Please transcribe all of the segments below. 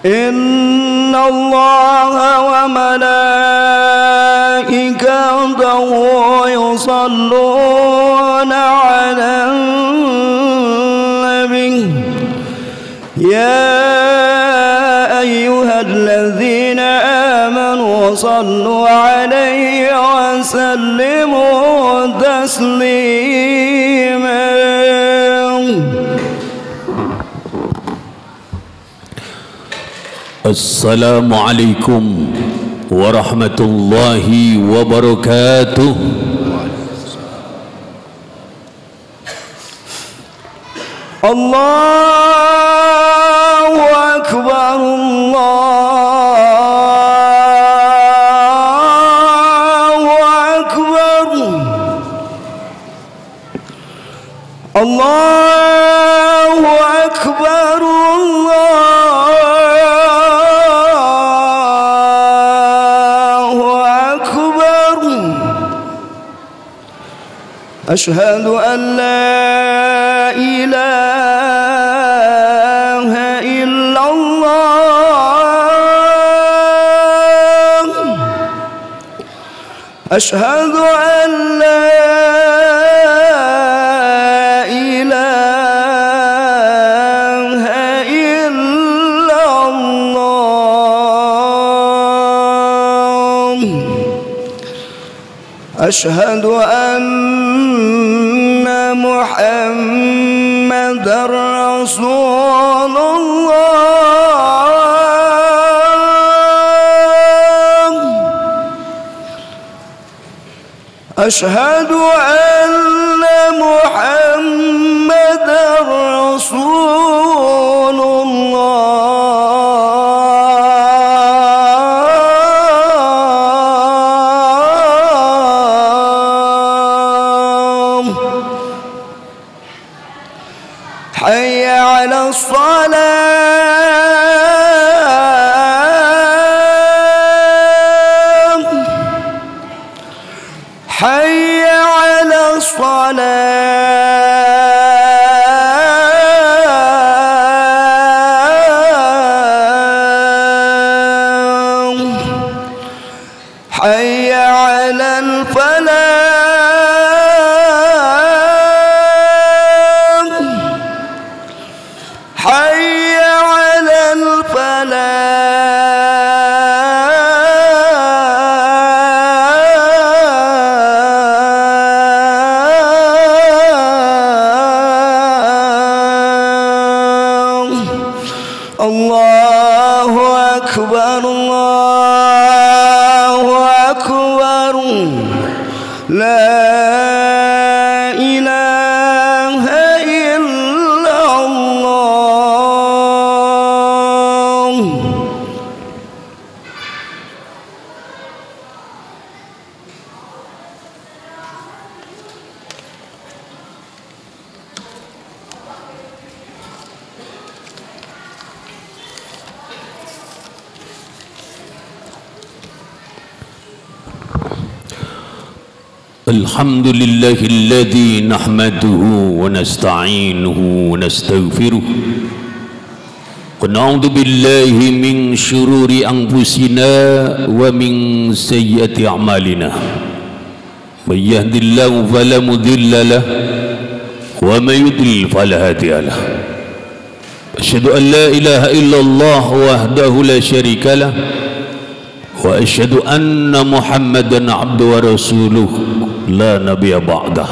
إن الله وملائكته يصلون على النبي يا أيها الذين آمنوا صلوا عليه وسلموا تسليما. السلام عليكم ورحمة الله وبركاته. الله أكبر الله أكبر الله أكبر الله أكبر. أشهد أن لا إله إلا الله. أشهد أن لا إله إلا الله. أشهد أن محمد رسول الله. أشهد أن محمد رسول الله. حي على الصلاة. حي على الصلاة. حي على الفلاح. حي على الفلاح. الله أكبر الله أكبر. لا إله إلا الله. الحمد لله الذي نحمده ونستعينه ونستغفره ونعوذ بالله من شرور أنفسنا ومن سيئات أعمالنا. من يهد الله فلا مضل له ومن يضلل فلا هادي له. أشهد أن لا إله إلا الله وحده لا شريك له وأشهد أن محمدا عبده ورسوله لا نبي بعده.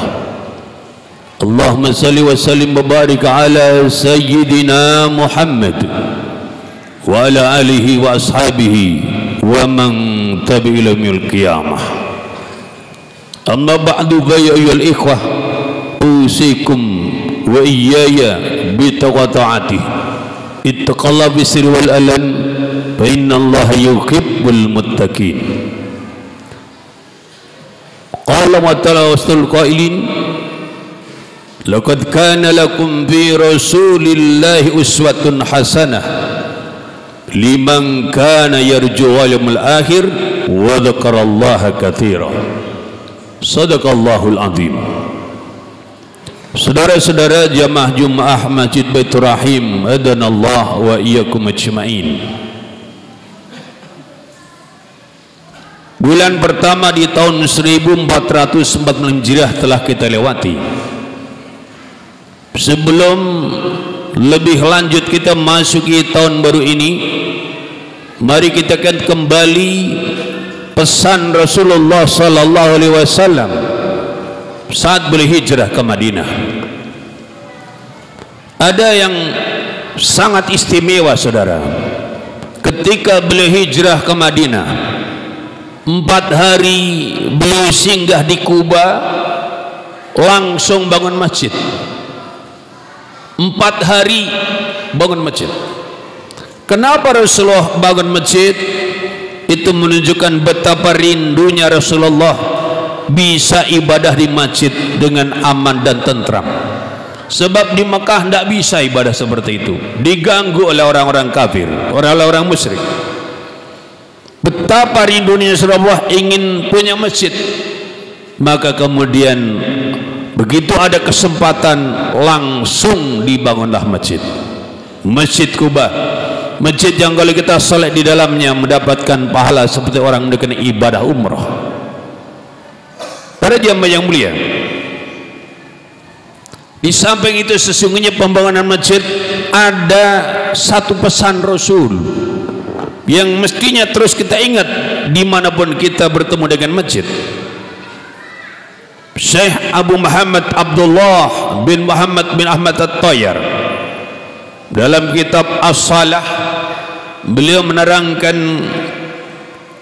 اللهم صل وسلم وبارك على سيدنا محمد وعلى آله وأصحابه ومن تبع إلى يوم القيامة. أما بعد فيا أيها الإخوة أوصيكم وإياي بتقوى طاعته. اتقوا الله بالسر والعلن فإن الله يحب المتقين. قال تعالى وسط القائلين لقد كان لكم في رسول الله أسوة حسنة لمن كان يرجو اليوم الآخر وذكر الله كثيرا. صدق الله العظيم. Saudara-saudara jamaah Jumaah Masjid Baitur Rahim, adanallah wa iyyakum ajma'in. Bulan pertama di tahun 1440 Hijriah telah kita lewati. Sebelum lebih lanjut kita masuki tahun baru ini, mari kita akan kembali pesan Rasulullah sallallahu alaihi wasallam saat berhijrah ke Madinah. Ada yang sangat istimewa, saudara. Ketika beliau hijrah ke Madinah, 4 hari beliau singgah di Kuba, langsung bangun masjid. 4 hari bangun masjid. Kenapa Rasulullah bangun masjid? Itu menunjukkan betapa rindunya Rasulullah bisa ibadah di masjid dengan aman dan tentram. Sebab di Mekah tidak bisa ibadah seperti itu, diganggu oleh orang-orang kafir, orang-orang musyrik. Betapa rindunya Rasulullah ingin punya masjid, maka kemudian begitu ada kesempatan langsung dibangunlah masjid. Masjid Kuba, masjid yang kalau kita salat di dalamnya mendapatkan pahala seperti orang melakukan ibadah umrah. Para jamaah yang mulia, di samping itu sesungguhnya pembangunan masjid ada satu pesan Rasul yang mestinya terus kita ingat dimanapun kita bertemu dengan masjid. Syekh Abu Muhammad Abdullah bin Muhammad bin Ahmad At-Tayyar dalam kitab As-Salah beliau menerangkan,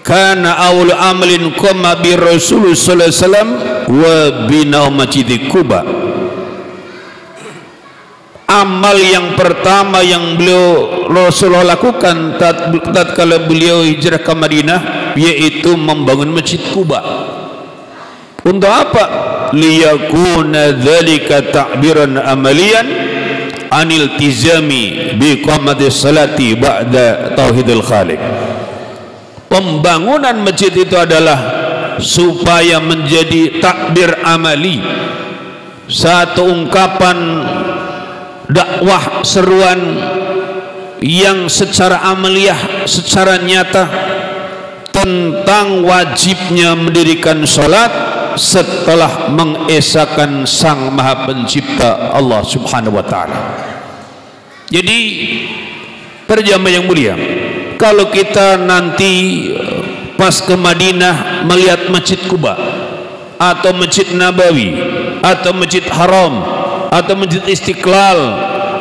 kana awal amalin qama bi Rasul sallallahu alaihi wasallam wa bina masjid Kuba. Amal yang pertama yang beliau Rasulullah lakukan tatkala beliau hijrah ke Madinah yaitu membangun masjid Kuba. Untuk apa? Liyakuna dzalika ta'biran amaliyan anil tizami bi qamati salati ba'da tauhidil khaliq. Pembangunan masjid itu adalah supaya menjadi takbir amali, satu ungkapan dakwah seruan yang secara amaliyah, secara nyata tentang wajibnya mendirikan salat setelah mengesahkan Sang Maha Pencipta Allah Subhanahu wa taala. Jadi para jamaah yang mulia, kalau kita nanti pas ke Madinah melihat Masjid Kuba atau Masjid Nabawi atau Masjid Haram atau Masjid Istiqlal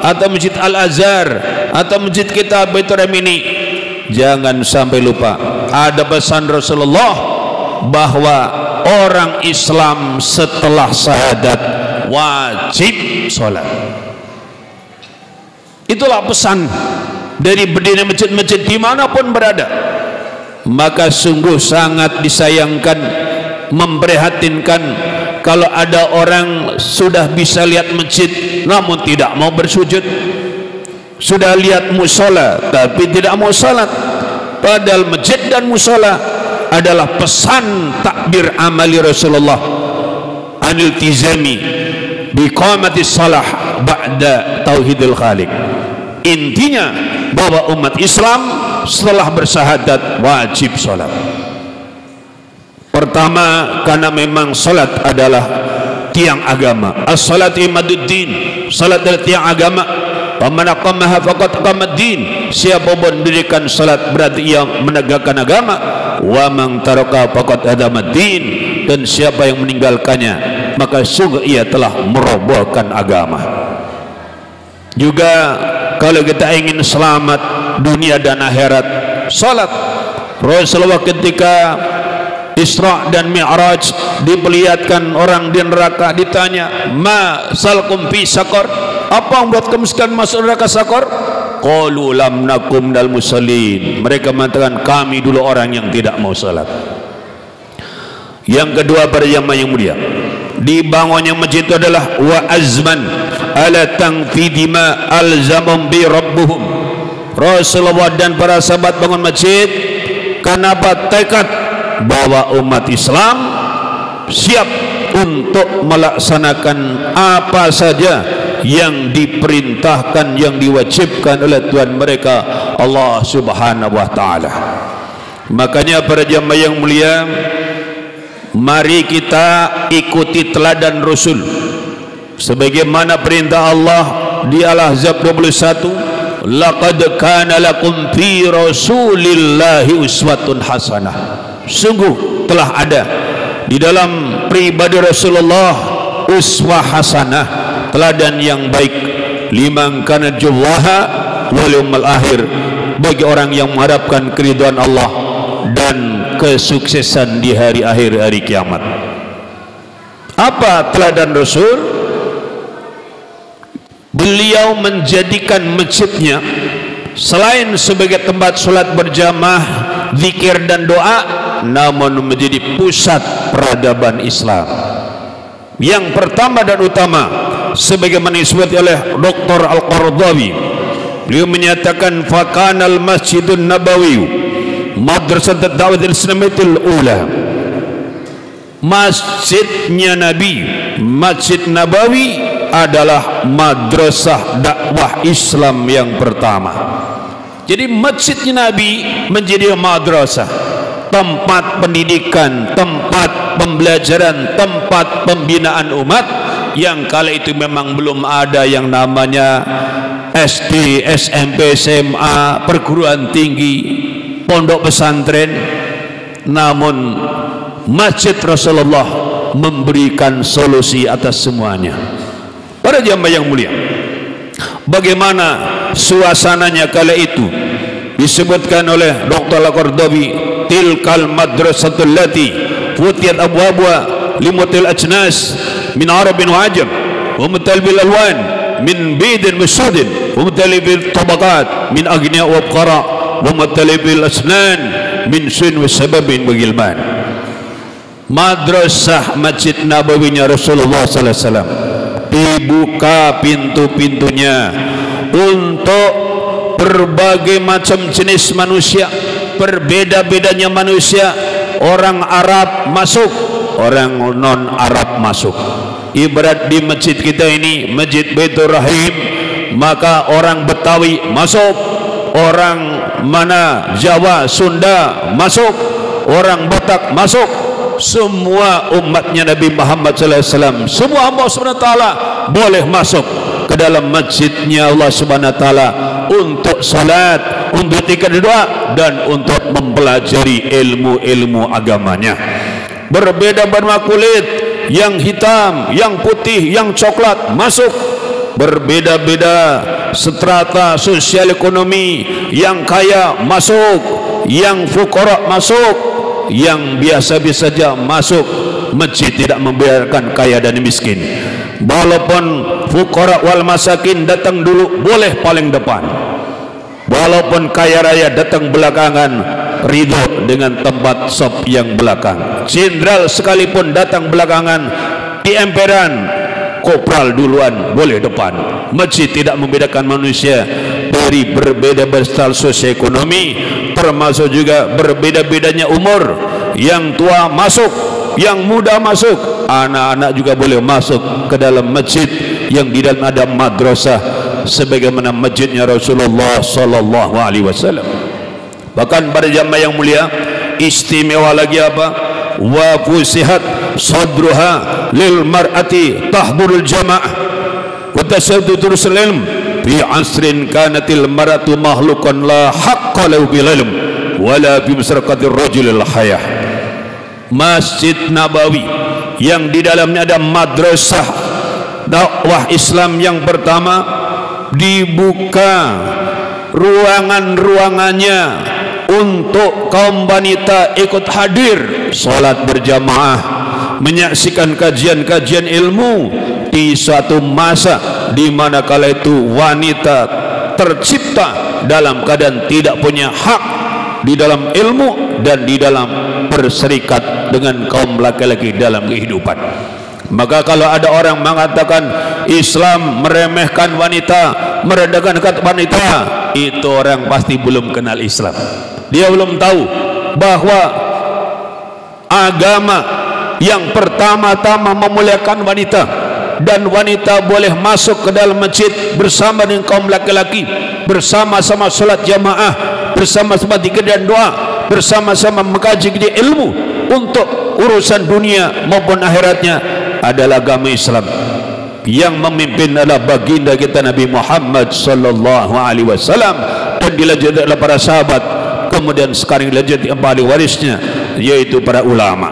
atau Masjid Al-Azhar atau Masjid kita Baitur Rahim ini, jangan sampai lupa ada pesan Rasulullah bahwa orang Islam setelah syahadat wajib sholat. Itulah pesan dari berdiri masjid-masjid dimanapun berada. Maka sungguh sangat disayangkan, memprihatinkan kalau ada orang sudah bisa lihat masjid namun tidak mau bersujud, sudah lihat musola tapi tidak mau salat. Padahal masjid dan musola adalah pesan takbir amali Rasulullah anil tizami biqamati salah ba'da tauhidil khaliq. Intinya bahwa umat Islam setelah bersyahadat wajib salat. Pertama, karena memang salat adalah tiang agama. As-salatu imaduddin, salat adalah tiang agama. Faman aqamaha faqad aqamaddin, siapa pun mendirikan salat berarti ia menegakkan agama. Wa man taraka faqad hadamaddin, dan siapa yang meninggalkannya maka sungguh ia telah merobohkan agama. Juga kalau kita ingin selamat dunia dan akhirat, salat. Rasulullah ketika Isra dan Mi'raj diperlihatkan orang di neraka, ditanya, ma salkum fi sakar, apa yang buat kamu sekalian masuk neraka sakar? Qalu lam nakum minal musallin, mereka mengatakan kami dulu orang yang tidak mau salat. Yang kedua para jamaah yang mulia, dibangunnya masjid itu adalah wa azman ala tanfidi ma alzamum bi rabbuhum. Rasulullah dan para sahabat bangun masjid karena tekad bahwa umat Islam siap untuk melaksanakan apa saja yang diperintahkan, yang diwajibkan oleh Tuhan mereka Allah Subhanahu wa taala. Makanya para jamaah yang mulia, mari kita ikuti teladan Rasul sebagaimana perintah Allah di Al-Ahzab 21, laqad kana lakum fi rasulillahi uswatun hasanah. Sungguh telah ada di dalam pribadi Rasulullah uswah hasanah, teladan yang baik, liman kana jullaha wal yawmal akhir, bagi orang yang mengharapkan keridhaan Allah dan kesuksesan di hari akhir, hari kiamat. Apa teladan Rasul? Beliau menjadikan masjidnya selain sebagai tempat solat berjamaah, zikir dan doa, namun menjadi pusat peradaban Islam. Yang pertama dan utama, sebagaimana disebut oleh Dr. Al-Qaradawi, beliau menyatakan fakanal masjidun nabawi madrasat ad-da'wah al-islamiyatul ula. Masjidnya Nabi, Masjid Nabawi adalah madrasah dakwah Islam yang pertama. Jadi masjidnya Nabi menjadi madrasah, tempat pendidikan, tempat pembelajaran, tempat pembinaan umat, yang kala itu memang belum ada yang namanya SD, SMP, SMA, perguruan tinggi, pondok pesantren. Namun Masjid Rasulullah memberikan solusi atas semuanya. Para jamaah yang mulia, bagaimana suasananya kala itu disebutkan oleh Dr. Al-Qaradawi, tilkal madrasatul lati futiyat abwabuha limutil ajnas min arabin wa ajam wa mutalbil alwan min bidin musudin wa mutalibil tabaqat min agniya wa abqara wa mutalibil asnan min sun wa sababin wa gilman. Madrasah Masjid Nabawinya Rasulullah sallallahu alaihi wasallam dibuka pintu-pintunya untuk berbagai macam jenis manusia, berbeda-bedanya manusia, orang Arab masuk, orang non Arab masuk. Ibarat di masjid kita ini, Masjid Baitur Rahim, maka orang Betawi masuk, orang mana Jawa, Sunda masuk, orang Batak masuk, semua umatnya Nabi Muhammad sallallahu alaihi wasallam, semua hamba Subhanahu wa taala boleh masuk ke dalam masjidnya Allah Subhanahu wa taala untuk salat, untuk zikir doa, dan untuk mempelajari ilmu-ilmu agamanya. Berbeda warna kulit, yang hitam, yang putih, yang coklat masuk. Berbeda-beda strata sosial ekonomi, yang kaya masuk, yang fuqara masuk, yang biasa-biasa saja masuk. Masjid tidak membiarkan kaya dan miskin. Walaupun fuqara wal masakin datang dulu, boleh paling depan. Walaupun kaya raya datang belakangan, ridho dengan tempat sop yang belakang. Jenderal sekalipun datang belakangan, di emperan kopral duluan, boleh depan. Masjid tidak membedakan manusia dari berbeda status sosioekonomi, termasuk juga berbeda-bedanya umur. Yang tua masuk, yang muda masuk, anak-anak juga boleh masuk ke dalam masjid yang di dalam ada madrasah sebagaimana masjidnya Rasulullah sallallahu alaihi wasallam. Bahkan pada jamaah yang mulia, istimewa lagi apa? Wa fusihat sadruha lil mar'ati tahdurul jamaah wa tasaddudur ilm fi asrin kanatil mar'atu makhluqan la haqqa lahu bil ilm wala bi musraqatir rajulil hayah. Masjid Nabawi yang di dalamnya ada madrasah dakwah Islam yang pertama, dibuka ruangan-ruangannya untuk kaum wanita ikut hadir salat berjamaah, menyaksikan kajian-kajian ilmu di suatu masa di mana kala itu wanita tercipta dalam keadaan tidak punya hak di dalam ilmu dan di dalam berserikat dengan kaum laki-laki dalam kehidupan. Maka kalau ada orang mengatakan Islam meremehkan wanita, merendahkan wanita, itu orang pasti belum kenal Islam. Dia belum tahu bahwa agama yang pertama-tama memuliakan wanita, dan wanita boleh masuk ke dalam masjid bersama dengan kaum laki-laki, bersama-sama salat jamaah, bersama-sama zikir dan doa, bersama-sama mengkaji ilmu untuk urusan dunia maupun akhiratnya, adalah agama Islam. Yang memimpin adalah baginda kita Nabi Muhammad sallallahu alaihi wasallam, dan dilanjutkan oleh para sahabat, kemudian sekarang dilanjutkan ahli warisnya yaitu para ulama.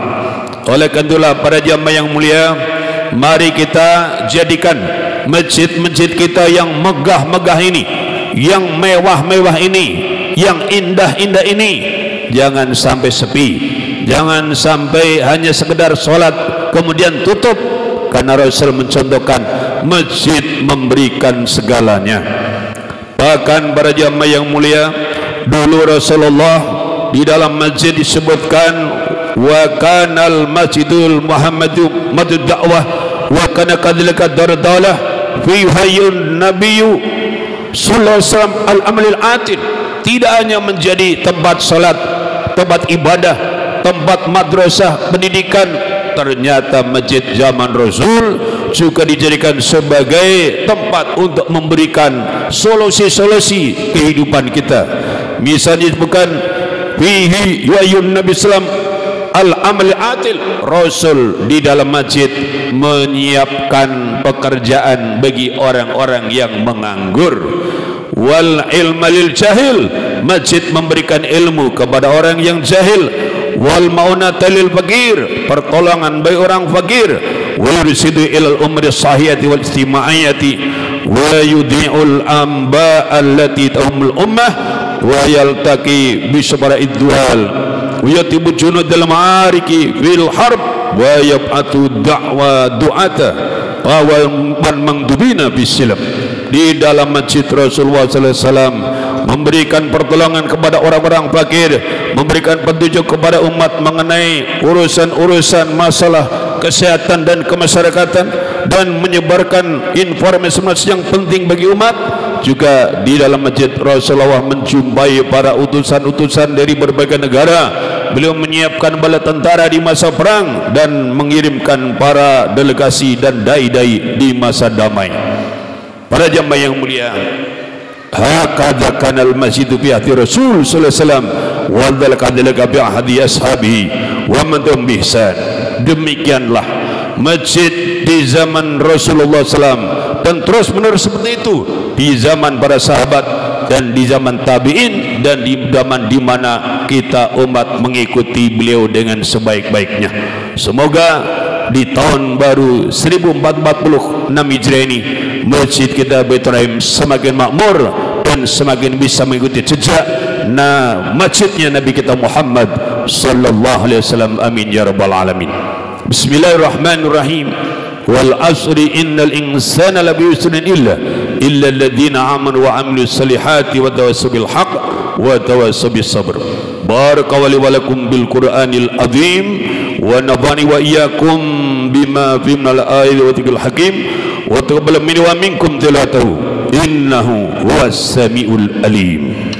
Oleh karena itulah para jamaah yang mulia, mari kita jadikan masjid-masjid kita yang megah-megah ini, yang mewah-mewah ini, yang indah-indah ini, jangan sampai sepi, jangan sampai hanya sekedar sholat kemudian tutup, karena Rasul mencontohkan masjid memberikan segalanya. Bahkan para jamaah yang mulia, dulu Rasulullah di dalam masjid disebutkan wa kanal masjidul Muhammadu masjid dakwah wa kana kadzalika dardalah fi hayyun nabiyyu sallallahu alaihi wasallam al-amalil atin. Tidak hanya menjadi tempat salat, tempat ibadah, tempat madrasah pendidikan, ternyata masjid zaman Rasul juga dijadikan sebagai tempat untuk memberikan solusi-solusi kehidupan kita. Misalnya bukan fihi wa'yun Nabi sallam al-amal atil, Rasul di dalam masjid menyiapkan pekerjaan bagi orang-orang yang menganggur. Wal ilma lil jahil, masjid memberikan ilmu kepada orang yang jahil. Wal maunata lil fakir, pertolongan bagi orang fakir. Wa yursidu ilal umri sahihati wal istima'iyati wa yudhi'ul amba allati ta'umul ummah wa yaltaqi bisabaraid dual wa yatibu junudal ma'ariki fil harb wa yab'atu da'wa du'ata wa man mangdubina bisilm. Di dalam masjid Rasulullah sallallahu alaihi wasallam memberikan pertolongan kepada orang-orang fakir, memberikan petunjuk kepada umat mengenai urusan-urusan masalah kesehatan dan kemasyarakatan, dan menyebarkan informasi yang penting bagi umat. Juga di dalam masjid Rasulullah menjumpai para utusan-utusan dari berbagai negara. Beliau menyiapkan bala tentara di masa perang dan mengirimkan para delegasi dan dai-dai di masa damai. Para jamaah yang mulia, hakadha kanal masjidu fi ahdi Rasul sallallahu alaihi wasallam wa dzalika bi ahdi ashabihi wa man bihsan. Demikianlah masjid di zaman Rasulullah SAW, dan terus menerus seperti itu di zaman para sahabat dan di zaman tabi'in, dan di zaman di mana kita umat mengikuti beliau dengan sebaik-baiknya. Semoga di tahun baru 1446 Hijriah ini masjid kita Baitur Rahim semakin makmur dan semakin bisa mengikuti jejak masjidnya Nabi kita Muhammad sallallahu alaihi wasallam. Amin ya rabbal alamin. Bismillahirrahmanirrahim. Wal asri innal insana lafi khusrin illa alladziina amanu wa amilus salihati wa tawassaw bil haqq wa tawassaw bis sabr. Barakallahu wa lakum bil Qur'anil azim wa nafa'ani wa iyyakum bima fihi minal ayati wa dhikril hakim wa taqabbal minni wa minkum tilawatahu innahu huwas samiul alim.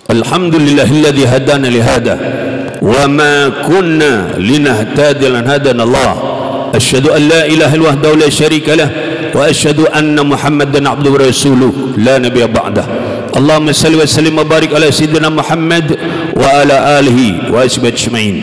Alhamdulillahilladzi hadana li hada wa ma kunna linahtadiya lan hadana Allah. Asyhadu an la ilaha illallah wahdahu la syarika lah wa asyhadu anna Muhammadan abduhu wa rasuluh la nabiyya ba'dah. Allahumma salli wa sallim wa barik ala sayyidina Muhammad wa ala alihi wa ashabihi ajma'in.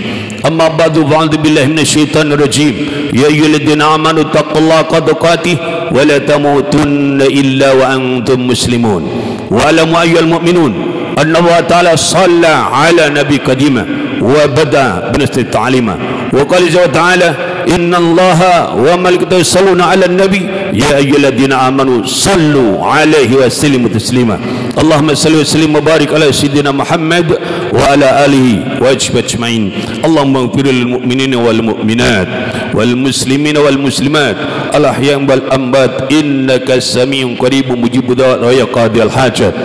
Amma ba'du, fa'udzu billahi minasyaitonir rajim. Ya ayyuhalladzina amanu taqullaha haqqa tuqatih wa la tamutunna illa wa antum muslimun. Wa alamu ayyuhal mu'minun anna Allah ta'ala shalla ala nabi qadima wa bada binasri ta'lima wa qala ta'ala inna allaha wa malaikatahu yusalluna ala nabi ya ayyuhalladzina amanu sallu alaihi wa sallimu taslima. Allahumma salli wa sallim wa barik ala sayyidina Muhammad wa ala alihi wa ajma'in. Allahumma ighfir lil mu'minina wal mu'minat wal muslimina wal muslimat al ahya' wal amwat innaka samiun qaribun mujibud da'wat wa ya qadil hajat.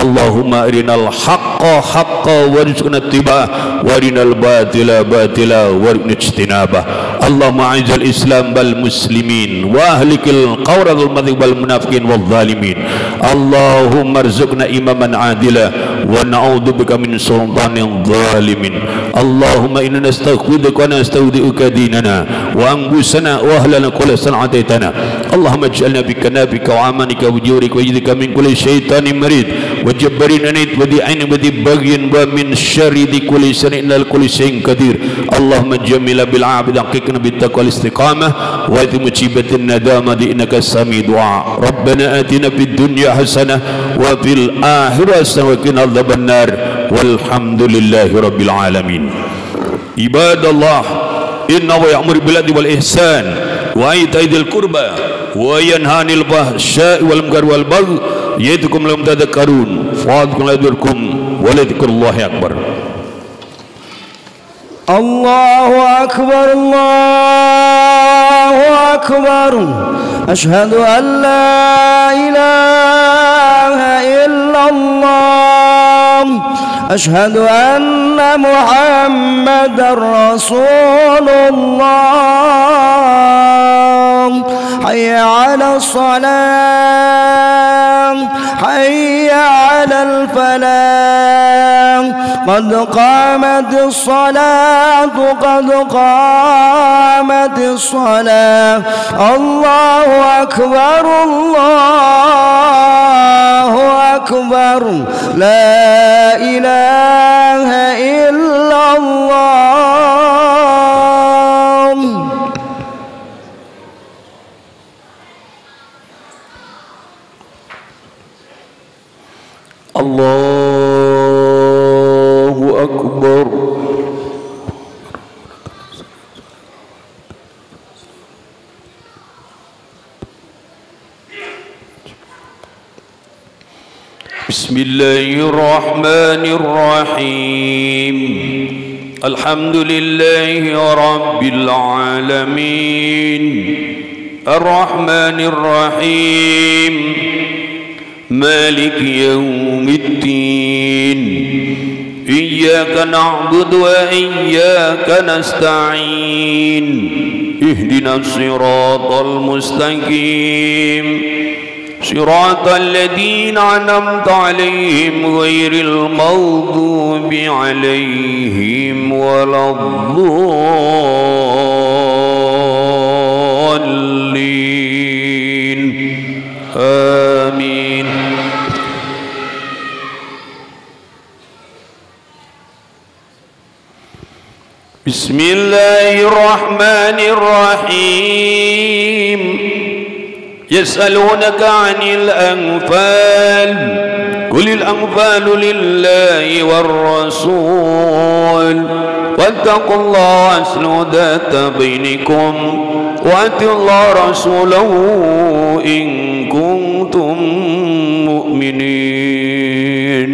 Allahumma arinal haqqa haqqa warzuqna ittiba'ah wa arinal batila batila warzuqna ijtinabah. Allahumma a'izal islam wal muslimin wa ahlikil qawradul madhib wal munafiqin wal zalimin. Allahumma arzuqna imaman adila wa na'udzubika min sultanin zalimin. Allahumma inna nastaghfiruka wa nastaudi'uka dinana wa anfusana wa ahlana kulla san'ataitana. Allahumma ij'alna bika nabika wa amanika wa jurika wa yidika min kulli syaitanin marid wa jabbarin anid wa di'ain wa dibaghin wa min syarri di kulli syarrin innal kulli syai'in qadir. Allahumma jamila bil 'abid haqiqna bit taqwa istiqamah wa ati mujibatin nadama di innaka sami du'a. Rabbana atina fid dunya hasanah wa fil akhirati hasanah wa qina adzabannar walhamdulillahi rabbil alamin. Ibadallah, innahu ya'muru bil 'adli wal ihsan wa ita'i dzil qurba wa yanha 'anil fahsya'i wal munkari wal baghi ya'idukum la'allakum tadhakkarun. Fadhkurukum wa la dzikrullahi akbar. Allahu akbar, Allahu akbar. Asyhadu an la ilaha illallah. Asyhadu anna Muhammadar Rasulullah. Hayya 'alas salam, hayya 'alal falah. Qad qamatis salatu, qad qamatis salah. Allahu akbar, Allahu akbar. La ilaha illallah. Allahu akbar. Bismillahirrahmanirrahim. Alhamdulillahi rabbil alamin. Ar-Rahmanir-Rahim. Maliki yaumiddin. Iyyaka na'budu wa iyyaka nasta'in. Ihdinas siratal mustaqim. Siratal ladzina an'amta 'alaihim ghairil maghdubi 'alaihim waladdallin. Amin. Bismillahirrahmanirrahim. Yas'alunaka 'anil anfal. Qulil anfalu lillahi war rasul. Wattaqullaha aslu dhata bainakum wa atiullaha rasulahu in kuntum mu'minin.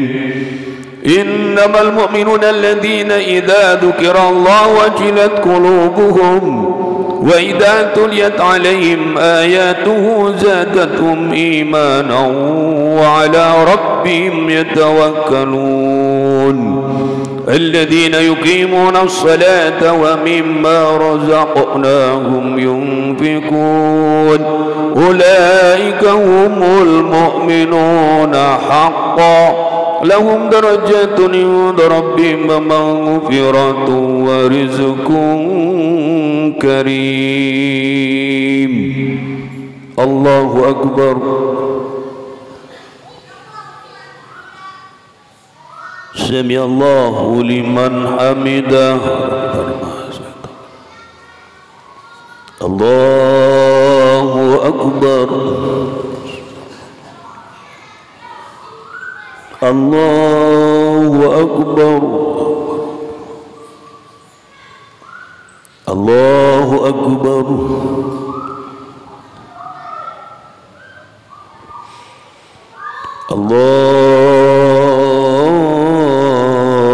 Innamal mu'minuna alladhina idza dzukira Allah wajilat qulubuhum wa idza tuliyat 'alaihim ayatuhu zadatuhum imanan wa 'ala rabbihim yatawakkalun. Alladhina yuqimuna as-salata wa mimma razaqnahum yunfiqun. Ulaika humul mu'minuna haqqan. Lahum darajatun 'inda rabbihim wa maghfiratun wa rizqun karim. Allahu akbar. Sami Allahu liman hamidah. Allahu akbar. Allahu akbar. Allahu akbar.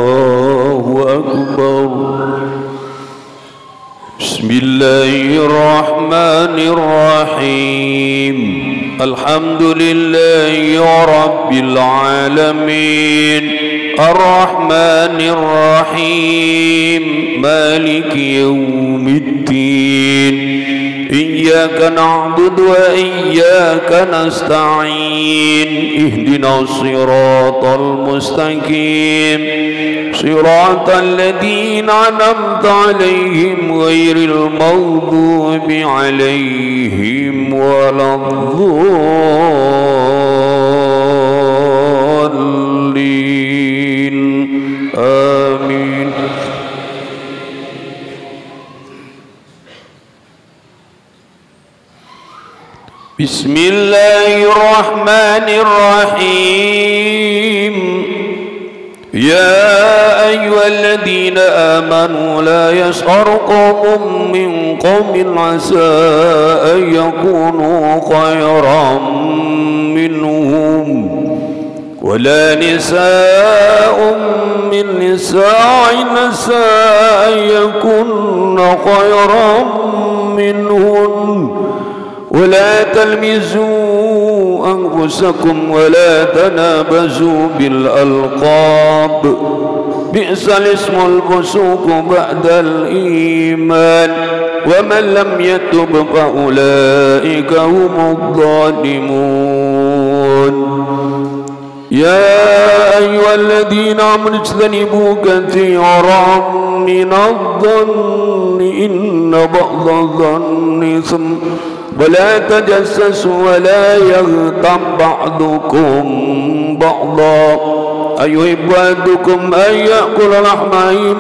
Allahu akbar. Bismillahirrahmanirrahim. الحمد لله رب العالمين الرحمن الرحيم مالك يوم الدين إياك نعبد وإياك نستعين اهدنا الصراط المستقيم صراط الذين أنعمت عليهم غير المغضوب عليهم ولا الضالين آمين. بسم الله الرحمن الرحيم. يا أيها الذين آمنوا لا يسخر قوم من قوم عسى أن يكونوا خيرا منهم ولا نساء من نساء عسى أن يكون خيرا منهن ولا تلمزوا أنفسكم ولا تنابزوا بالألقاب بئس الاسم الفسوق بعد الإيمان ومن لم يتب فأولئك هم الظالمون. يا أيها الذين آمنوا اجتنبوا كثيرا من الظن إن بعض الظن ثم ولا تجسسوا ولا يغتب بعضكم بعضا أيحب أحدكم أن يأكل لحم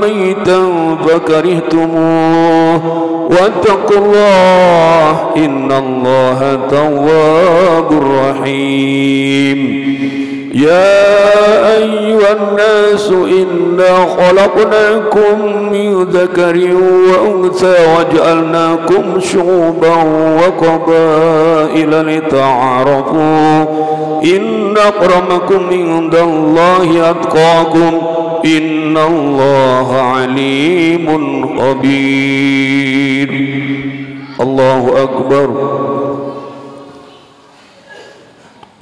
ميتا فكرهتموه واتقوا الله إن الله تواب رحيم. يا أيها الناس إنا خلقناكم من ذكر وأنثى وجعلناكم شعوبا وقبائل لتعارفوا إن أكرمكم عند الله أتقاكم إن الله عليم خبير. الله أكبر.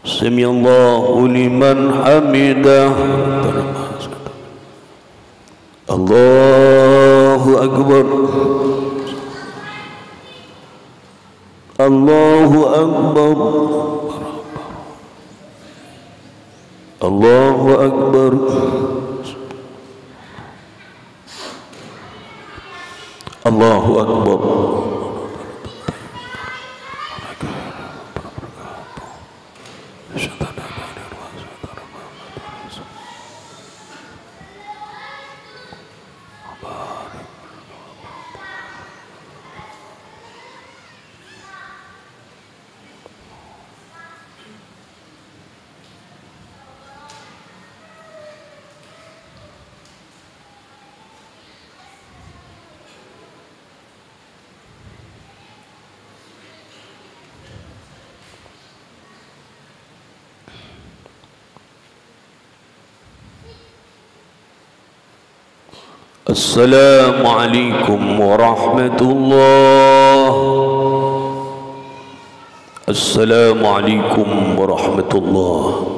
سمع الله لمن حمده. الله أكبر. الله أكبر. الله أكبر. الله أكبر. السلام عليكم ورحمة الله. السلام عليكم ورحمة الله.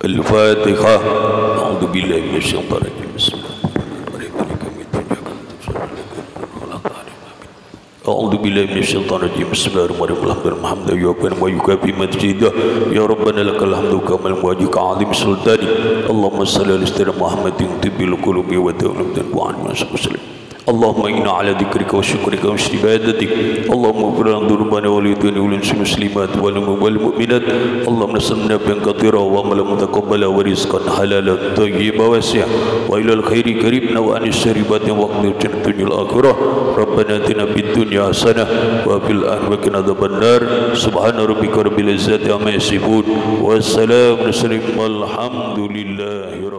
الفاتحة. أعوذ بالله من الشيطان الرجيم. بسم الله أعوذ بالله من الشيطان الرجيم. بسم الله الرحمن الرحيم. الحمد لله ويكفي مجيدا يا ربنا لك الحمد كما الواجب عظيم سلطاني. اللهم صل على سيدنا محمد طب القلوب ودواء الأبدان وعن وسلم. اللهم إنا على ذكرك وشكرك وحسن عبادتك. اللهم اغفر لنا ذنوبنا ولإخواننا والمسلمات والمؤمنات. اللهم نسألنا بأن كثيرا وعملا متقبلا ورزقا حلالا طيبا واسعا وإلى الخير قريبنا وعن الشر باطنا واقنا جنة الدنيا الآخرة. ربنا آتنا في الدنيا حسنة وفي الآخرة وقنا عذاب النار. سبحان ربك رب العزة عما يصفون والسلام على المرسلين والحمد لله.